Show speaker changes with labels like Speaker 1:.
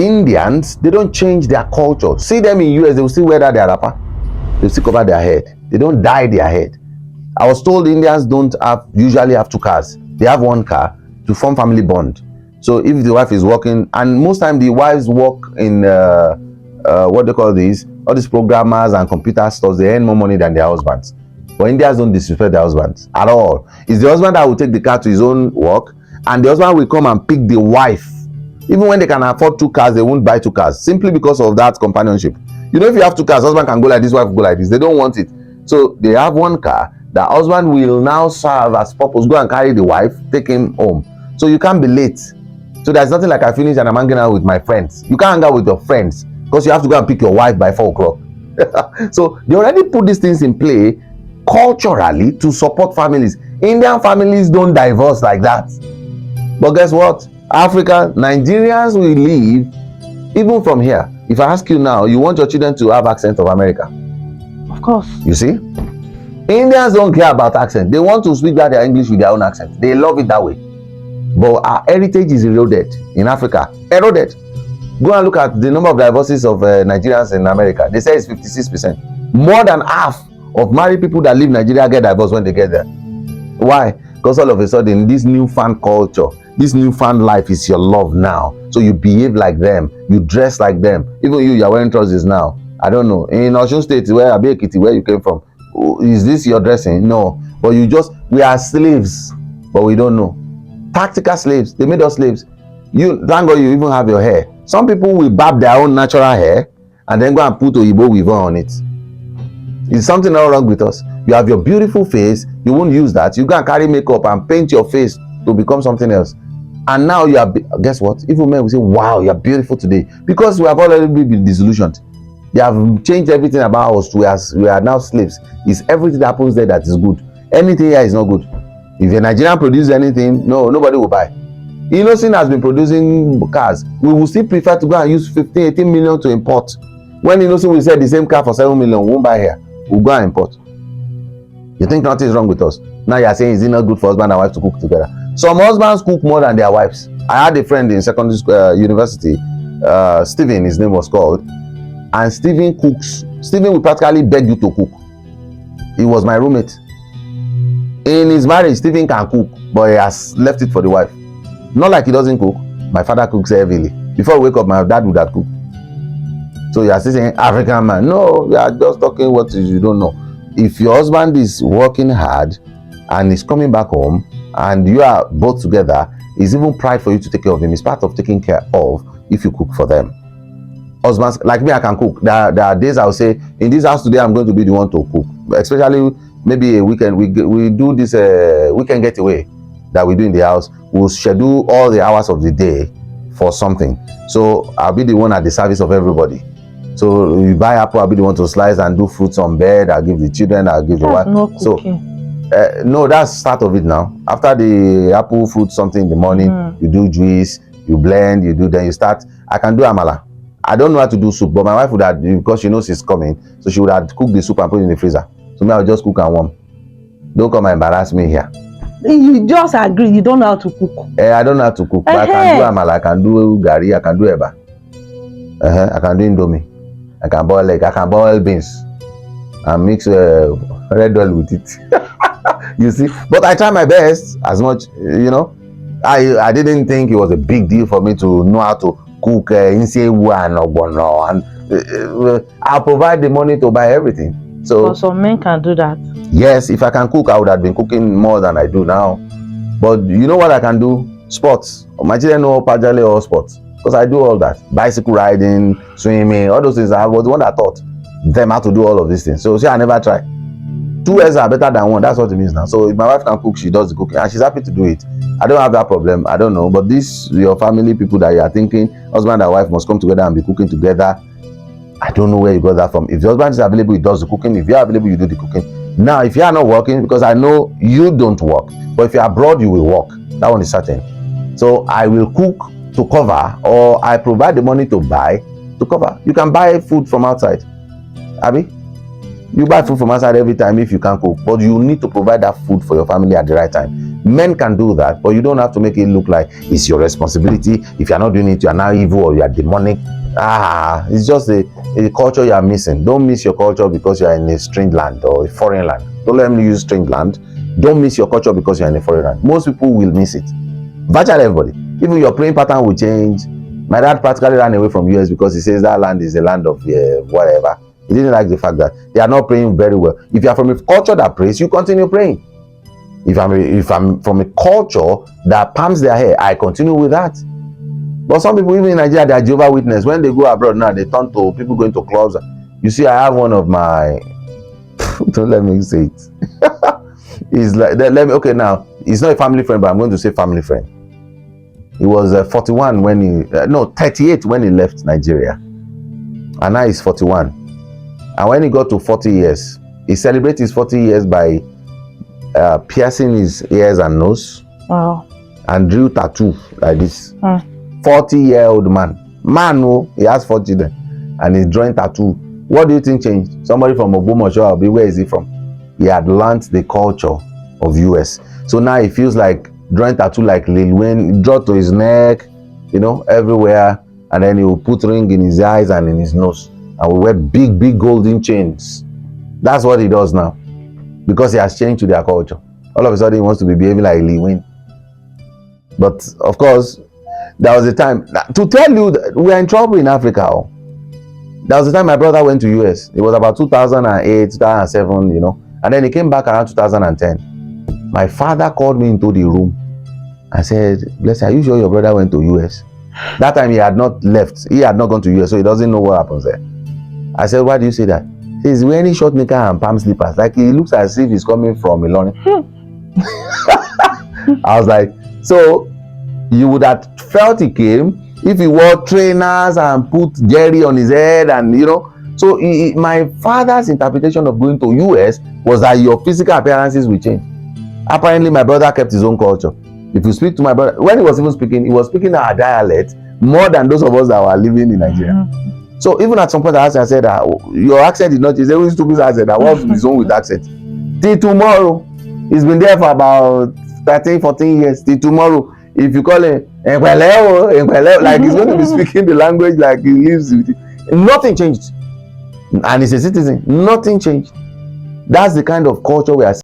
Speaker 1: Indians, they don't change their culture. See them in US, they will still wear that their wrapper. They will still cover their head. They don't dye their head. I was told Indians don't usually have 2 cars. They have 1 car to form family bond. So if the wife is working, and most time the wives work in what they call these, all these programmers and computer stores, they earn more money than their husbands. But Indians don't disrespect their husbands at all. It's the husband that will take the car to his own work, and the husband will come and pick the wife. Even when they can afford 2 cars, they won't buy 2 cars simply because of that companionship. You know, if you have 2 cars, husband can go like this, wife will go like this. They don't want it. So they have 1 car. The husband will now serve as purpose, go and carry the wife, take him home. So you can't be late. So there's nothing like I finish and I'm hanging out with my friends. You can't hang out with your friends because you have to go and pick your wife by 4 o'clock. So they already put these things in play culturally to support families. Indian families don't divorce like that. But guess what? Africa, Nigerians will leave even from here. If I ask you now, you want your children to have accent of America?
Speaker 2: Of course.
Speaker 1: You see? Indians don't care about accent. They want to speak their English with their own accent. They love it that way. But our heritage is eroded in Africa. Eroded. Go and look at the number of divorces of Nigerians in America. They say it's 56%. More than half of married people that leave Nigeria get divorced when they get there. Why? Because all of a sudden, this newfound culture, this newfound life is your love now. So you behave like them. You dress like them. Even you are wearing trousers now. I don't know. In Osun State, where you came from, is this your dressing? No. But we are slaves, but we don't know. Tactical slaves. They made us slaves. Thank God you even have your hair. Some people will barb their own natural hair and then go and put Oyibo weaver on it. Is something not wrong with us? You have your beautiful face. You won't use that. You go and carry makeup and paint your face to become something else. And now you are, guess what? Even men will say, wow, you are beautiful today. Because we have already been disillusioned. They have changed everything about us. We are now slaves. It's everything that happens there that is good. Anything here is not good. If a Nigerian produces anything, nobody will buy. Innocent has been producing cars. We will still prefer to go and use 15, 18 million to import. When Innocent will sell the same car for 7 million, we won't buy here. We'll go and import. You think nothing is wrong with us? Now you are saying, is it not good for husband and wife to cook together? Some husbands cook more than their wives. I had a friend in secondary school, university, Stephen, his name was called, and Stephen cooks. Stephen will practically beg you to cook. He was my roommate. In his marriage, Stephen can cook, but he has left it for the wife. Not like he doesn't cook. My father cooks heavily. Before I wake up, my dad would have cooked. So you are still saying African man. No, we are just talking what you don't know. If your husband is working hard and is coming back home and you are both together, it's even pride for you to take care of him. It's part of taking care of if you cook for them. Husbands, like me, I can cook. There are days I will say, in this house today, I'm going to be the one to cook. Especially maybe a weekend. We do this weekend getaway that we do in the house. We'll schedule all the hours of the day for something. So I'll be the one at the service of everybody. So you buy apple, I'll be the one to slice and do fruits on bed. I'll give the children, I'll give the wife. So no, that's start of it now. After the apple fruit something in the morning, you do juice, you blend, then you start. I can do amala. I don't know how to do soup, but my wife would have, because she knows she's coming, so she would have cooked the soup and put it in the freezer. So me, I'll just cook and warm. Don't come and embarrass me here.
Speaker 2: You just agree, you don't know how to cook.
Speaker 1: I don't know how to cook, but I can do amala, I can do gari, I can do eba. I can do indomie. I can boil egg, I can boil beans and mix red oil with it. You see? But I try my best as much, I didn't think it was a big deal for me to know how to cook insewu and ogbono, and I'll provide the money to buy everything. So
Speaker 2: some men can do that.
Speaker 1: Yes, if I can cook, I would have been cooking more than I do now. But you know what I can do? Sports. My children know Pajale or sports, because I do all that. Bicycle riding, swimming, all those things. I was the one that taught them how to do all of these things. So see, I never try. 2 heads are better than 1. That's what it means now. So if my wife can cook, she does the cooking, and she's happy to do it. I don't have that problem. I don't know. But this, your family people that you are thinking, husband and wife must come together and be cooking together. I don't know where you got that from. If your husband is available, he does the cooking. If you're available, you do the cooking. Now, if you are not working, because I know you don't work, but if you're abroad, you will work. That one is certain. So I will cook to cover, or I provide the money to buy to cover. You can buy food from outside. Abi? You buy food from outside every time if you can cook, but you need to provide that food for your family at the right time. Men can do that, but you don't have to make it look like it's your responsibility. If you're not doing it, you are now evil or you are demonic. It's just a culture you are missing. Don't miss your culture because you are in a strange land or a foreign land. Don't let me use strange land. Don't miss your culture because you are in a foreign land. Most people will miss it. Virtually everybody. Even your praying pattern will change. My dad practically ran away from US because he says that land is a land of whatever. He didn't like the fact that they are not praying very well. If you are from a culture that prays, you continue praying. If I'm from a culture that palms their hair, I continue with that. But some people, even in Nigeria, they are Jehovah's Witness. When they go abroad now, they turn to people going to clubs. You see, I have one of my don't let me say it. It's like, let me, okay, now he's not a family friend, but I'm going to say family friend. He was 41 when he 38 when he left Nigeria, and now he's 41. And when he got to 40 years, he celebrated his 40 years by piercing his ears and nose.
Speaker 2: Wow.
Speaker 1: And drew tattoo like this. 40-year-old man. He has 4 children, and he's drawing tattoo. What do you think changed? Somebody from Ogbomoso, where is he from? He had learned the culture of US. So now he feels like drawing tattoo like Lil Wayne, draw to his neck, everywhere, and then he will put ring in his eyes and in his nose, and will wear big golden chains. That's what he does now, because he has changed to their culture. All of a sudden he wants to be behaving like Lil Wayne. But of course, there was a time, to tell you that we are in trouble in Africa. There was a time my brother went to US. It was about 2008, 2007, and then he came back around 2010. My father called me into the room and said, "Bless you, are you sure your brother went to US?" That time he had not left. He had not gone to US, so he doesn't know what happens there. I said, "Why do you say that?" He's wearing short knicker and palm slippers. Like he looks as if he's coming from Ilorin. I was like, so you would have felt he came if he wore trainers and put Jerry on his head, and So my father's interpretation of going to US was that your physical appearances will change. Apparently, my brother kept his own culture. If you speak to my brother, when he was even speaking, he was speaking our dialect more than those of us that were living in Nigeria. So even at some point, I said, your accent is not just a stupid accent. I was his own with accent. Till tomorrow, he's been there for about 13, 14 years. Till tomorrow, if you call him, like he's going to be speaking the language like he lives with it. Nothing changed. And he's a citizen. Nothing changed. That's the kind of culture we are seeing.